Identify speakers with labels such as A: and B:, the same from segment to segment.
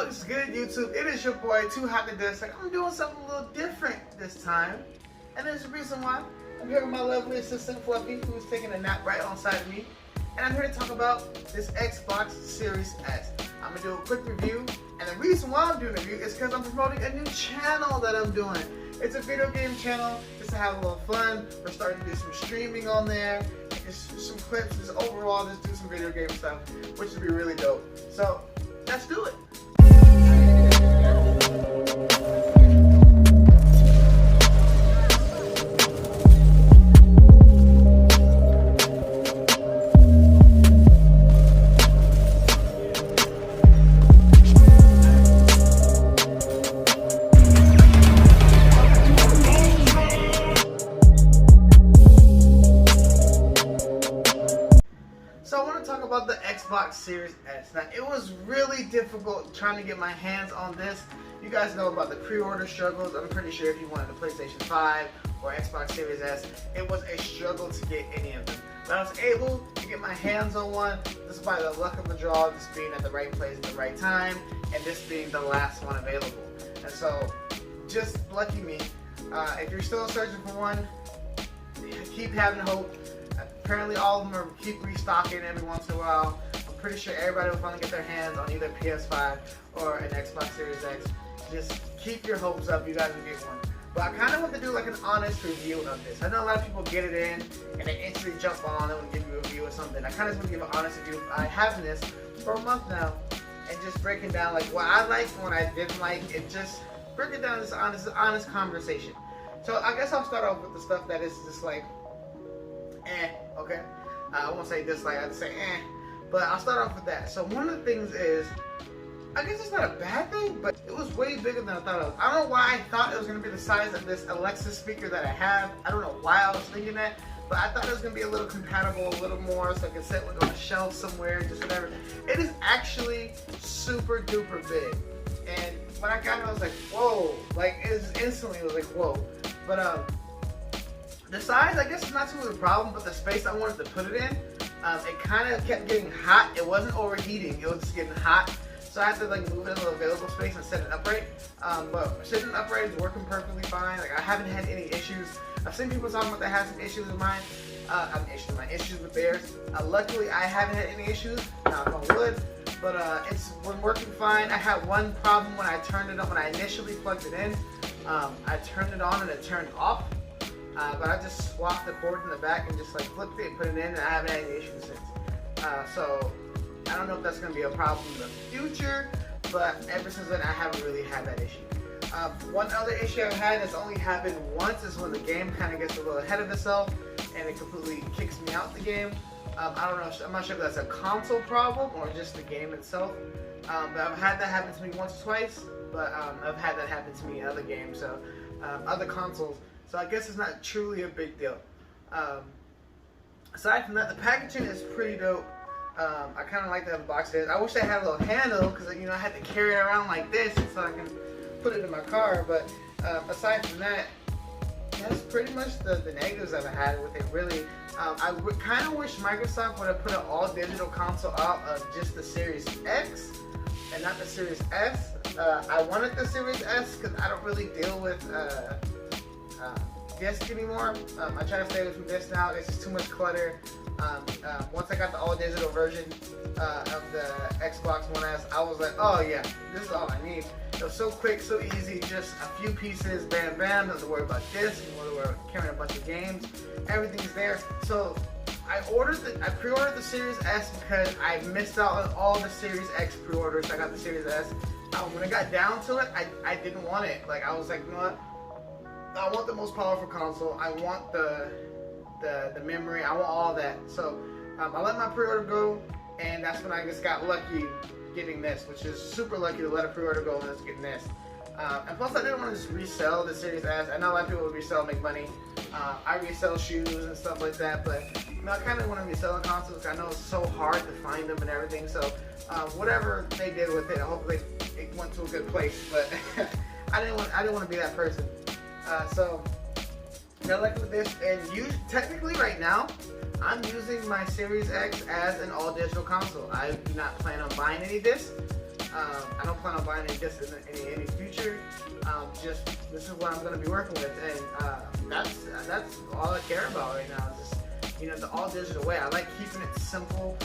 A: What's good, YouTube? It is your boy, Too Hot to Dislike. I'm doing something a little different this time. And there's a reason why. I'm here with my lovely assistant, Fluffy, who's taking a nap right alongside of me. And I'm here to talk about this Xbox Series S. I'm going to do a quick review. And the reason why I'm doing a review is because I'm promoting a new channel that I'm doing. It's a video game channel just to have a little fun. We're starting to do some streaming on there. Just some clips, just overall, just do some video game stuff, which would be really dope. So, let's do it. So I want to talk about the Xbox Series S. Now, it was really difficult trying to get my hands on this. You guys know about the pre-order struggles. I'm pretty sure if you wanted the PlayStation 5 or Xbox Series S, it was a struggle to get any of them. But I was able to get my hands on one just by the luck of the draw, just being at the right place at the right time, and this being the last one available. And so, just lucky me. If you're still searching for one, keep having hope. Apparently all of them are keep restocking every once in a while. I'm pretty sure everybody will finally get their hands on either PS5 or an Xbox Series X. Just keep your hopes up, you guys will get one. But I kind of want to do like an honest review of this. I know a lot of people get it in and they instantly jump on and give you a review or something. I kind of just want to give an honest review. I have this for a month now and just breaking down like what I liked and what I didn't like, and just breaking down this honest conversation. So I guess I'll start off with the stuff that is just like okay? I won't say dislike, I'd say but I'll start off with that. So one of the things is, I guess it's not a bad thing, but it was way bigger than I thought it was. I don't know why I thought it was going to be the size of this Alexa speaker that I have. I don't know why I was thinking that, but I thought it was going to be a little compatible, a little more, so I could set it on a shelf somewhere, just whatever. It is actually super duper big. And when I got it, I was like, whoa. Like, it was instantly, like, whoa. But, the size, I guess, is not too much of a problem, but the space I wanted to put it in, it kind of kept getting hot. It wasn't overheating, it was just getting hot. So I had to like move it in the available space and set it upright. But sitting upright is working perfectly fine. Like, I haven't had any issues. I've seen people talking about they have some issues with mine. Issues with theirs. Luckily, I haven't had any issues. Knock on wood. But it's been working fine. I had one problem when I turned it on. When I initially plugged it in, I turned it on and it turned off. But I just swapped the cord in the back and just like flipped it and put it in, and I haven't had any issues since. So I don't know if that's going to be a problem in the future, but ever since then I haven't really had that issue. One other issue I've had that's only happened once is when the game kind of gets a little ahead of itself and it completely kicks me out the game. I don't know, I'm not sure if that's a console problem or just the game itself. But I've had that happen to me once or twice, but I've had that happen to me in other games, so other consoles. So I guess it's not truly a big deal. Aside from that, the packaging is pretty dope. I kind of like that the box is. I wish I had a little handle, because I had to carry it around like this so I can put it in my car. But aside from that, that's pretty much the negatives I've had with it. Really, I kind of wish Microsoft would have put an all-digital console out of just the Series X and not the Series S. I wanted the Series S because I don't really deal with disc anymore. I try to stay away from disc now. It's just too much clutter. Once I got the all digital version of the Xbox One S, I was like, oh yeah, this is all I need. It was so quick, so easy, just a few pieces, bam bam, doesn't worry about disc, you don't worry about carrying a bunch of games, everything's there. So I pre-ordered the Series S because I missed out on all the Series X pre-orders. I got the Series S. When it got down to it, I didn't want it. Like, I was like, you know what? I want the most powerful console. I want the memory. I want all that. So I let my pre-order go, and that's when I just got lucky getting this, which is super lucky to let a pre-order go and just getting this. And plus, I didn't want to just resell the Series S. I know a lot of people would resell, make money. I resell shoes and stuff like that, but I kind of want to resell the consoles. I know it's so hard to find them and everything. So whatever they did with it, hopefully it went to a good place. But I didn't want to be that person. So I like with this, and technically right now, I'm using my Series X as an all-digital console. I do not plan on buying any discs. I don't plan on buying any discs in any future. Just this is what I'm going to be working with, and that's all I care about right now. Just the all digital way. I like keeping it simple.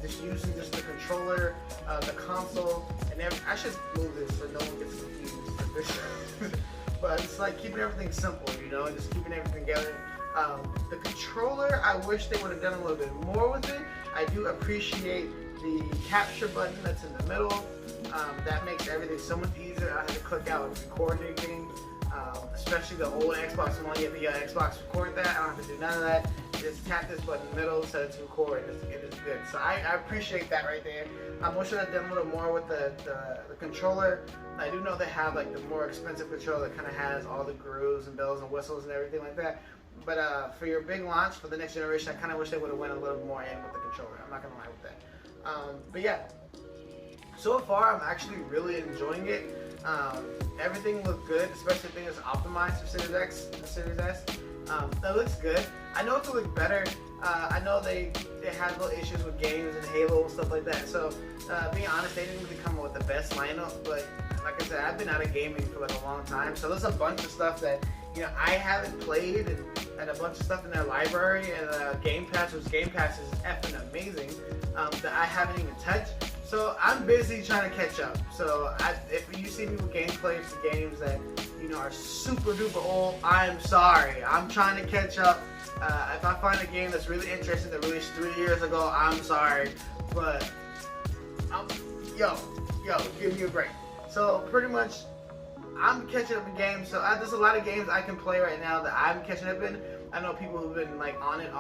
A: Just using just the controller, the console, and I should move this so no one gets confused. But it's like keeping everything simple, and just keeping everything together. The controller, I wish they would have done a little bit more with it. I do appreciate the capture button that's in the middle. That makes everything so much easier. I had to click out and record anything, especially the old Xbox One. You have the Xbox record that. I don't have to do none of that. Just tap this button in the middle, set it to record, and it is good. So I appreciate that right there. I wish I had done a little more with the controller. I do know they have like the more expensive controller that kind of has all the grooves and bells and whistles and everything like that. But for your big launch for the next generation, I kind of wish they would have went a little more in with the controller. I'm not gonna lie with that. But yeah, so far I'm actually really enjoying it. Everything looks good, especially things that's optimized for Series X and Series S. That looks good. I know it could look better. I know they had little issues with games and Halo and stuff like that. So being honest, they didn't really come up with the best lineup. But like I said, I've been out of gaming for like a long time. So there's a bunch of stuff that I haven't played, and a bunch of stuff in their library, and Game Pass, which Game Pass is effing amazing, that I haven't even touched. So I'm busy trying to catch up. So if you see me with gameplay for games that are super duper old, I'm sorry. I'm trying to catch up. If I find a game that's really interesting that released 3 years ago, I'm sorry. But yo, give me a break. So pretty much, I'm catching up in games. So there's a lot of games I can play right now that I'm catching up in. I know people who've been like on it.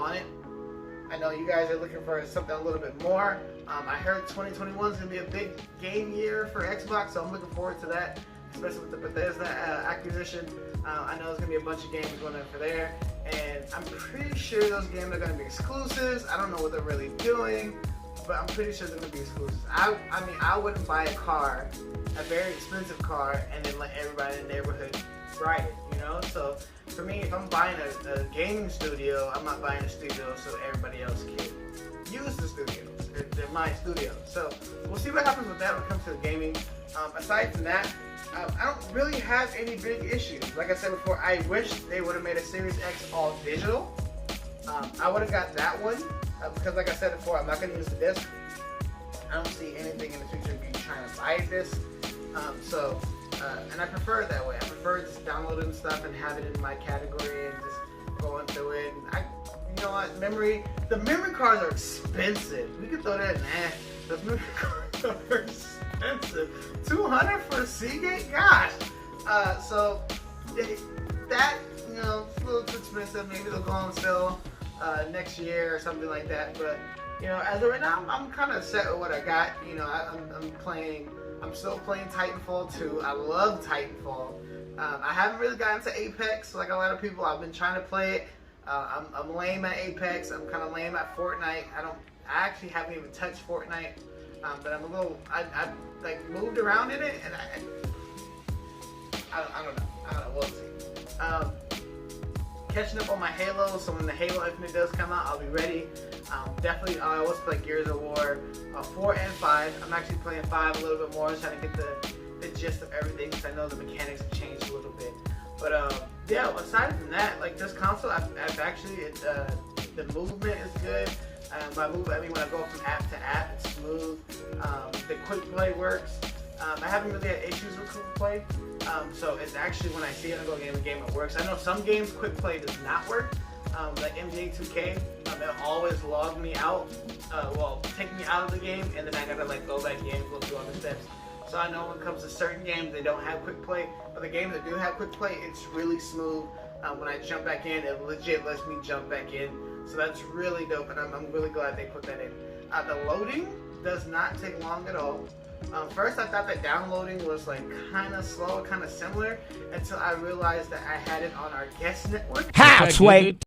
A: I know you guys are looking for something a little bit more. I heard 2021 is going to be a big game year for Xbox, so I'm looking forward to that, especially with the Bethesda acquisition. I know there's going to be a bunch of games going in for there, and I'm pretty sure those games are going to be exclusives. I don't know what they're really doing, but I'm pretty sure they're going to be exclusives. I mean, I wouldn't buy a car, a very expensive car, and then let everybody in the neighborhood ride it, So for me, if I'm buying a gaming studio, I'm not buying a studio so everybody else can use the studios. They're my studios. So we'll see what happens with that when it comes to the gaming. Aside from that, I don't really have any big issues. Like I said before, I wish they would have made a Series X all digital. I would have got that one because, like I said before, I'm not going to use the disc. I don't see anything in the future of me trying to buy a disc. And I prefer it that way. I prefer just downloading stuff and having it in my category and just going through it. And you know what? The memory cards are expensive. We can throw that in there. Those memory cards are expensive. $200 for a Seagate? Gosh. So that, it's a little too expensive. Maybe they'll go on sale next year or something like that. But, as of right now, I'm kind of set with what I got. I'm still playing Titanfall 2. I love Titanfall. I haven't really gotten to Apex like a lot of people. I've been trying to play it. I'm lame at Apex. I'm kind of lame at Fortnite. I actually haven't even touched Fortnite. But I'm a little. I like moved around in it, and I don't know. We'll see. Catching up on my Halo. So when the Halo Infinite does come out, I'll be ready. Definitely, I always play Gears of War 4 and 5. I'm actually playing 5 a little bit more, trying to get the gist of everything, because I know the mechanics have changed a little bit. But yeah, aside from that, like this console, I've actually, the movement is good. When I go from app to app, it's smooth. The quick play works. I haven't really had issues with quick play. So it's actually, when I see it, I go game to game, it works. I know some games quick play does not work. Like NBA 2K, it'll always log me out, take me out of the game, and then I gotta like go back in, go through all the steps. So I know when it comes to certain games, they don't have quick play, but the games that do have quick play, it's really smooth. When I jump back in, it legit lets me jump back in. So that's really dope, and I'm really glad they put that in. The loading does not take long at all. First, I thought that downloading was like kind of slow, kind of similar, until I realized that I had it on our guest network.
B: How, Sway?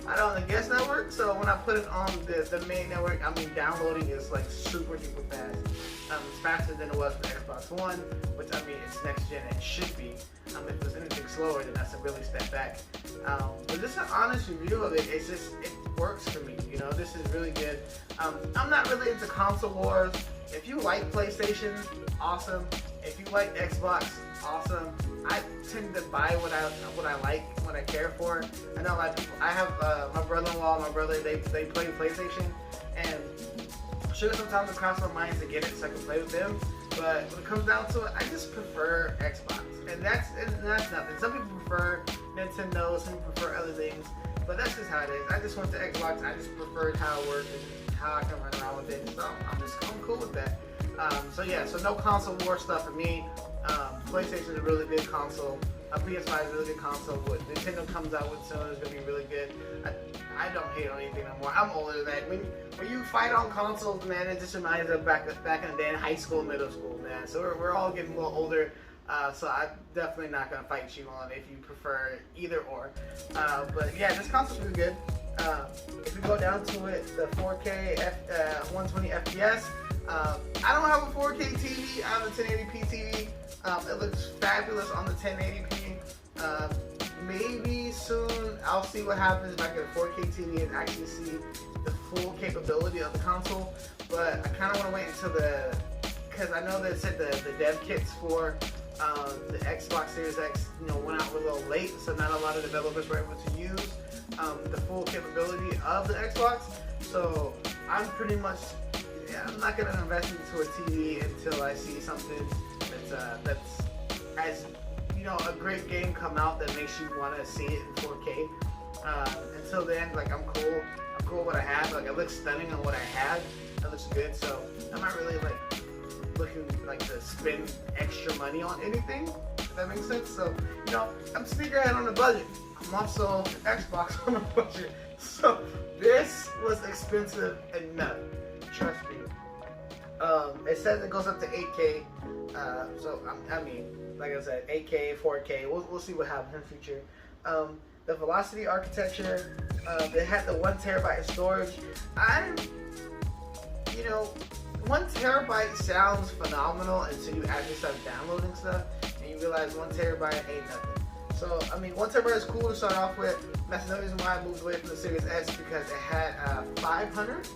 A: I don't on the guest network, so when I put it on the main network, downloading is like super duper fast. It's faster than it was for Xbox One, which it's next gen and it should be. If there's anything slower, then that's a really step back. But just an honest review of it, it's just works for me. You know, this is really good. I'm not really into console wars. If you like PlayStation, awesome. If you like Xbox, awesome. I tend to buy what I like, what I care for. I know a lot of people. I have my brother-in-law, my brother. They play PlayStation, and sure, sometimes it crosses my mind to get it so I can play with them. But when it comes down to it, I just prefer Xbox, and that's nothing. Some people prefer Nintendo, some people prefer other things, but that's just how it is. I just went to Xbox. I just preferred how it worked and how I can run around with it. So I'm cool with that. So yeah, so no console war stuff for me. PlayStation is a really good console. PS5 is a really good console. What Nintendo comes out with soon is going to be really good. I don't hate on anything no more. I'm older than that. When you fight on consoles, man, it just reminds me of back in the day in high school, middle school, man. So we're all getting a little older. So I'm definitely not going to fight you on if you prefer either or. But yeah, this console's really good. If we go down to it, the 4K 120 FPS. I don't have a 4K TV. I have a 1080p TV. It looks fabulous on the 1080p. Maybe soon I'll see what happens if I get a 4K TV and actually see the full capability of the console. But I kind of want to wait until because I know they said the dev kits for the Xbox Series X, went out a little late, so not a lot of developers were able to use the full capability of the Xbox. So I'm pretty much, I'm not gonna invest into a TV until I see something that's as a great game come out that makes you want to see it in 4K. Until then, like I'm cool with what I have. Like it looks stunning on what I have. It looks good. So I'm not really looking to spend extra money on anything. If that makes sense. So I'm sneakerhead on a budget. I'm also Xbox on a budget. So this was expensive enough. Trust me. It says it goes up to 8K. So I mean, like I said, 8K, 4K. We'll see what happens in the future. The Velocity architecture. They had the 1 terabyte storage. 1 terabyte sounds phenomenal until you actually start downloading stuff and you realize 1 terabyte ain't nothing. So I mean, 1 terabyte is cool to start off with. That's the reason why I moved away from the Series S, because it had 500.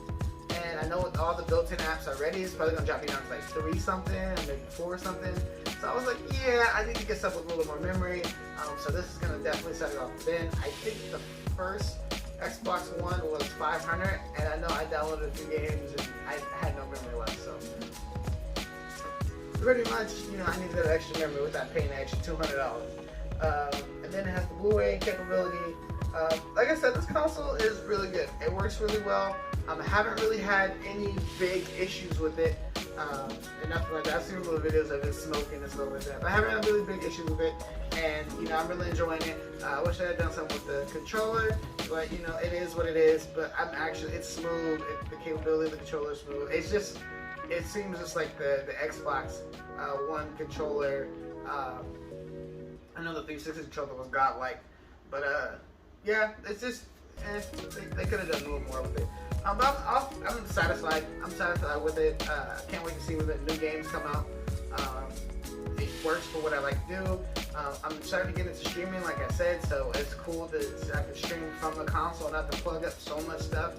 A: And I know with all the built-in apps already, it's probably gonna drop me down to 3 something, or maybe 4 something. So I was like, yeah, I need to get stuff with a little more memory. So this is gonna definitely set it off. Then I think the first Xbox One was 500, and I know I downloaded a few games and I had no memory left. So pretty much, I needed that extra memory without paying the extra $200. And then it has the Blu-ray capability. Like I said, this console is really good. It works really well. I haven't really had any big issues with it, and nothing like that. I've seen little videos of it smoking and stuff like that, but I haven't had really big issues with it, and I'm really enjoying it. I wish I had done something with the controller, but it is what it is. But it's smooth. The capability of the controller is smooth. It seems just like the Xbox One controller. I know the 360 controller was godlike, but yeah, it's just they could have done a little more with it. But I'm satisfied. I'm satisfied with it. I can't wait to see when the new games come out. It works for what I like to do. I'm starting to get into streaming, like I said, so it's cool that I can stream from the console and not to plug up so much stuff.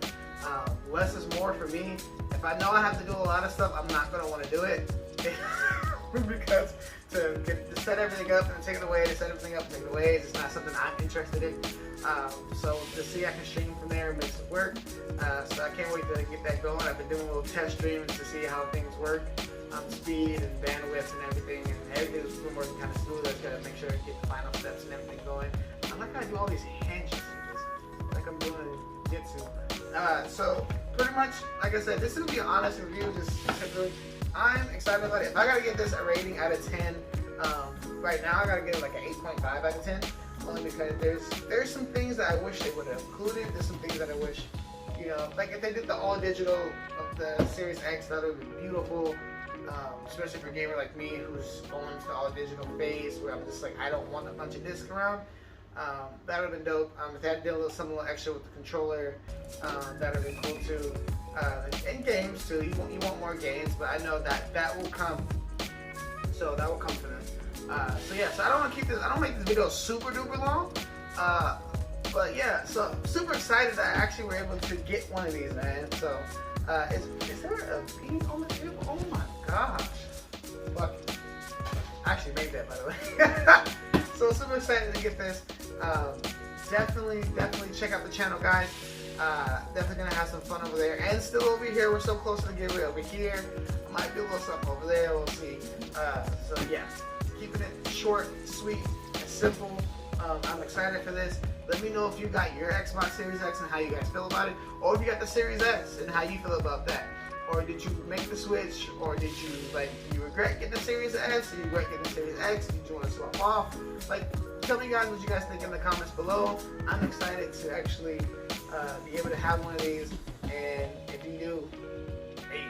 A: Less is more for me. If I know I have to do a lot of stuff, I'm not going to want to do it. Because to set everything up and take it away, to set everything up and take it away, is not something I'm interested in. So to see I can stream from there makes it work. So I can't wait to get that going. I've been doing little test streams to see how things work, speed and bandwidth and everything, and everything's been working kind of smooth. I just gotta make sure I get the final steps and everything going. I like how I do all these hand gestures, like I'm doing jitsu. So pretty much, like I said, this is gonna be an honest review. Just simply, I'm excited about it. If I gotta give this a rating out of 10, right now I gotta give it like an 8.5 out of 10. Only because there's some things that I wish they would have included. There's some things that I wish, like if they did the all digital of the Series X, that would be beautiful. Especially for a gamer like me who's going to the all digital phase where I'm just like, I don't want a bunch of discs around. That would have been dope. If they had to do something a little extra with the controller, that would have been cool too. And games too. You want more games, but I know that will come. So that will come for them. So yeah, so I don't want to keep this. I don't make this video super duper long. But yeah, so super excited that I actually were able to get one of these, man. So is there a beat on the table? Oh my gosh. Fuck. I actually made that, by the way. So super excited to get this. Definitely check out the channel, guys. Definitely gonna have some fun over there, and still over here. We're so close to the giveaway over here. I might do a little something over there. We'll see. So yeah, keeping it short, sweet, and simple. I'm excited for this. Let me know if you got your Xbox Series X and how you guys feel about it, or if you got the Series S and how you feel about that. Or did you make the switch, or did you regret getting the Series S, or you regret getting the Series X? Did you want to swap off? Like, tell me guys what you guys think in the comments below. I'm excited to actually be able to have one of these, and if you do, hey.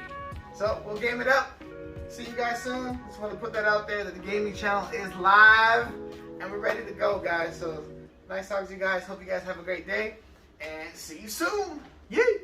A: So we'll game it up. See you guys soon. Just want to put that out there that the gaming channel is live, and we're ready to go, guys. So nice talking to you guys. Hope you guys have a great day, and see you soon. Yay!